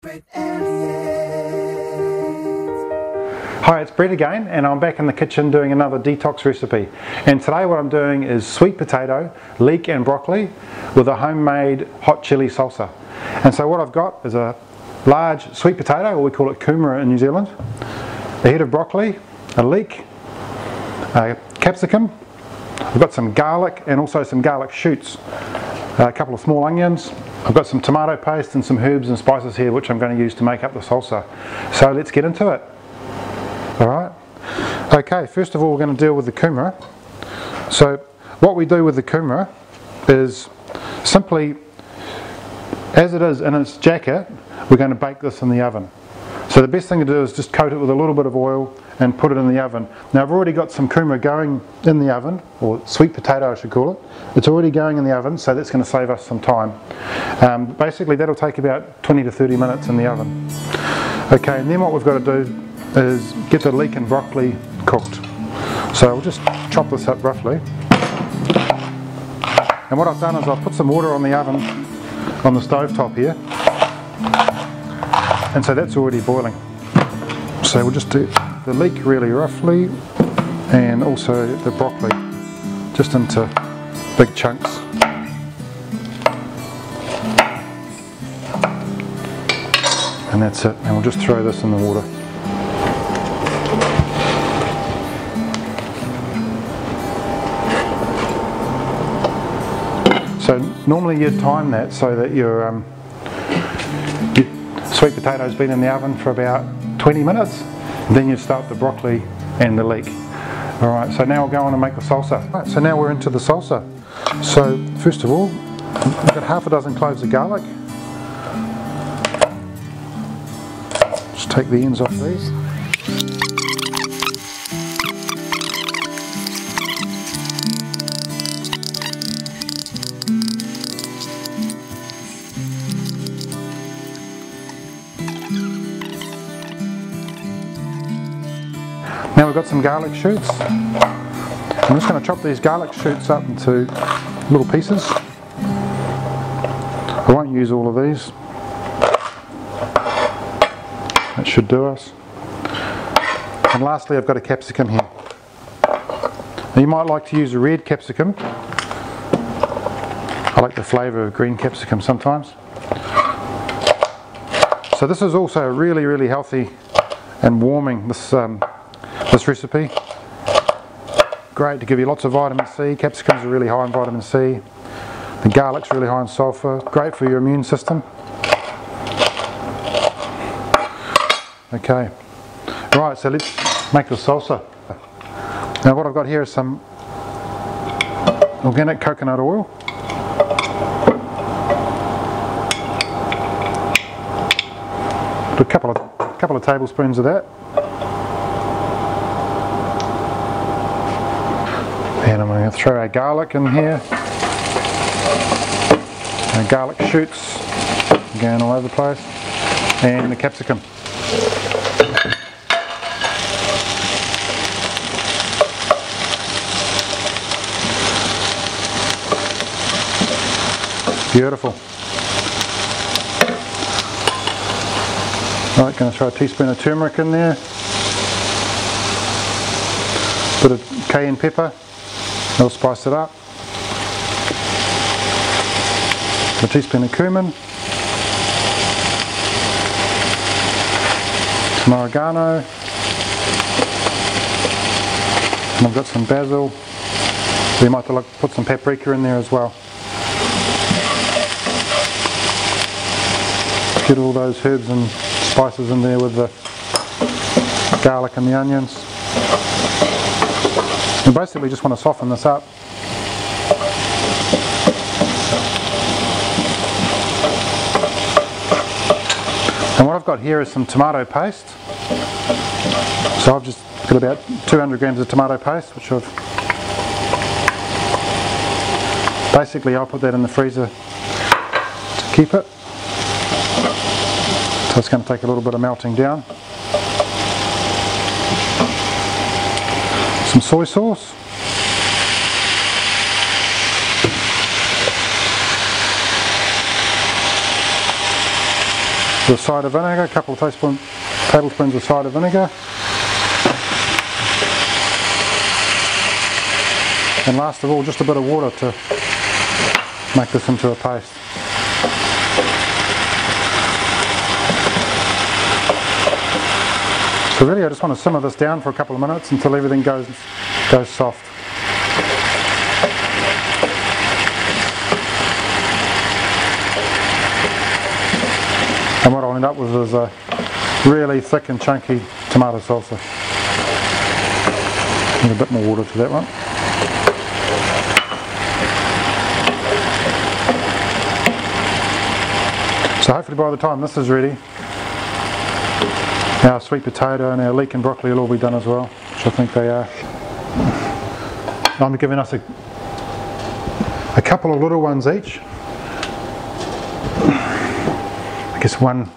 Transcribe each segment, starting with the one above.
Hi, it's Brett again, and I'm back in the kitchen doing another detox recipe. And today what I'm doing is sweet potato, leek and broccoli with a homemade hot chili salsa. And so what I've got is a large sweet potato, or we call it kumara in New Zealand, a head of broccoli, a leek, a capsicum, I've got some garlic and also some garlic shoots, a couple of small onions, I've got some tomato paste and some herbs and spices here which I'm going to use to make up the salsa. So let's get into it. Alright, okay, first of all we're going to deal with the kumara. So what we do with the kumara is simply, as it is in its jacket, we're going to bake this in the oven. So the best thing to do is just coat it with a little bit of oil and put it in the oven. Now I've already got some kumara going in the oven, or sweet potato I should call it. It's already going in the oven, so that's going to save us some time. Basically that'll take about 20 to 30 minutes in the oven. Okay, and then what we've got to do is get the leek and broccoli cooked. So I'll just chop this up roughly. And what I've done is I've put some water on the oven, on the stove top here. And so that's already boiling. So we'll just do the leek really roughly, and also the broccoli just into big chunks. And that's it, and we'll just throw this in the water. So normally you'd time that so that your sweet potato's been in the oven for about 20 minutes, then you start the broccoli and the leek. Alright, so now we'll go on and make the salsa. Right, so now we're into the salsa. So first of all, I've got half a dozen cloves of garlic. Just take the ends off these. Now we've got some garlic shoots. I'm just going to chop these garlic shoots up into little pieces. I won't use all of these. That should do us. And lastly I've got a capsicum here. Now you might like to use a red capsicum. I like the flavour of green capsicum sometimes. So this is also really, really healthy and warming, this recipe. Great to give you lots of vitamin C. Capsicums are really high in vitamin C. The garlic's really high in sulfur. Great for your immune system. Okay, right, so let's make the salsa. Now what I've got here is some organic coconut oil. Put a couple of tablespoons of that. And I'm going to throw our garlic in here. Our garlic shoots going all over the place. And the capsicum. Beautiful. Right, going to throw a teaspoon of turmeric in there. Bit of cayenne pepper. I'll spice it up. A teaspoon of cumin, some oregano, and I've got some basil. So you might put some paprika in there as well. Get all those herbs and spices in there with the garlic and the onions. You basically just want to soften this up. And what I've got here is some tomato paste. So I've just got about 200 grams of tomato paste, which I've basically, I'll put that in the freezer to keep it. So it's going to take a little bit of melting down. Some soy sauce. with cider vinegar, a couple of tablespoons of cider vinegar. And last of all, just a bit of water to make this into a paste. So really I just want to simmer this down for a couple of minutes until everything goes soft. And what I'll end up with is a really thick and chunky tomato salsa. Need a bit more water to that one. So hopefully by the time this is ready, our sweet potato and our leek and broccoli will all be done as well, which I think they are. I'm giving us a couple of little ones each. I guess one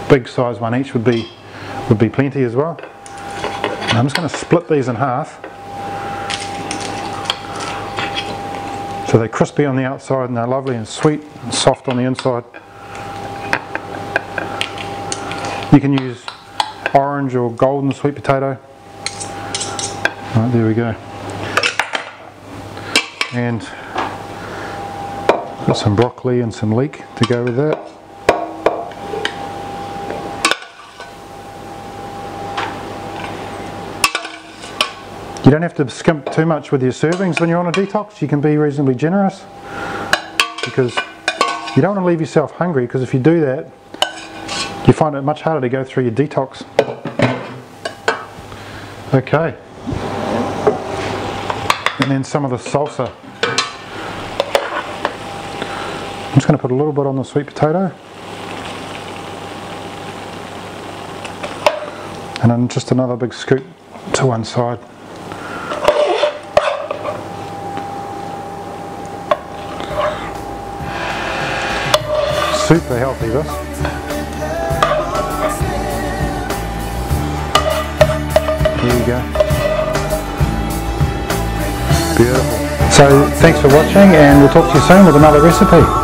big size one each would be plenty as well. And I'm just going to split these in half so they're crispy on the outside and they're lovely and sweet and soft on the inside. You can use orange or golden sweet potato. Right, there we go. And got some broccoli and some leek to go with that. You don't have to skimp too much with your servings when you're on a detox. You can be reasonably generous because you don't want to leave yourself hungry, because if you do that you find it much harder to go through your detox. Okay. And then some of the salsa. I'm just going to put a little bit on the sweet potato. And then just another big scoop to one side. Super healthy this. There you go. Beautiful. So thanks for watching, and we'll talk to you soon with another recipe.